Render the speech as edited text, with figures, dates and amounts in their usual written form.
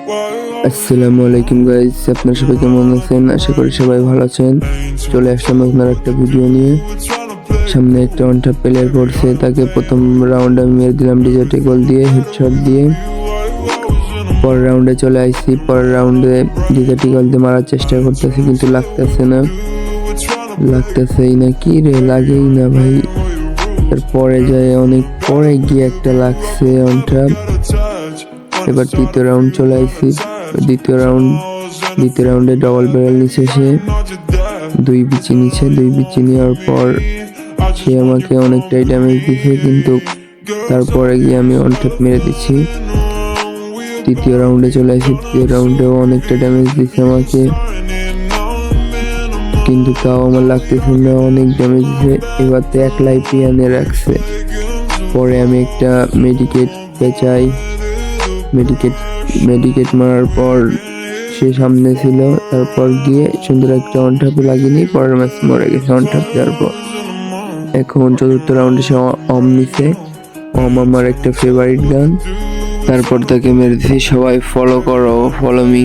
আসসালামু আলাইকুম গাইস, আপনারা সবাই কেমন আছেন? আশা করি সবাই ভালো আছেন। চলে আসলাম আপনার একটা ভিডিও নিয়ে। সামনে একটা ওয়ান ট্যাপ প্লেয়ার পড়ছে, তাকে প্রথম রাউন্ডে আমি মেরে দিলাম ডিজেটে গোল দিয়ে, হেডশট দিয়ে। পরের রাউন্ডে চলে আসছি। পরের রাউন্ডে ডিজেটে গোল দিয়ে মারার চেষ্টা করতেছি, কিন্তু লাগতেছেই না। কি রে, লাগেই না ভাই। তারপরে যায় অনেক পরে গিয়ে একটা লাগছে ওয়ান ট্যাপ। এবার তৃতীয় রাউন্ড চলে আসছি। দ্বিতীয় রাউন্ডে ডবল ব্যারেল নিচে সে দুই বিচি নেওয়ার পর সে আমাকে অনেকটাই ড্যামেজ দিছে, কিন্তু তারপরে গিয়ে আমি ওয়ান ট্যাপ মেরে দিচ্ছি। তৃতীয় রাউন্ডে চলে আসি। তৃতীয় রাউন্ডেও অনেকটা ড্যামেজ দিছে আমাকে, কিন্তু তাও আমার লাগতেছে না, অনেক ড্যামেজ দিছে। এবার তো এক লাইফ আনে রাখছে। পরে আমি একটা মেডিকেট পেঁচাই। মেডিকেট মারার পর সে সামনে ছিল, তারপর গিয়ে সুন্দর একটা ওয়ান ট্যাপ লাগিয়ে পরের ম্যাচ মরে গেছে ওয়ান ট্যাপ দেওয়ার পর। এখন চতুর্থ রাউন্ডে সে অম নিছে। অম আমার একটা ফেভারিট গান। তারপর তাকে মেরে দিয়েছি। সবাই ফলো করো, ফলো মি।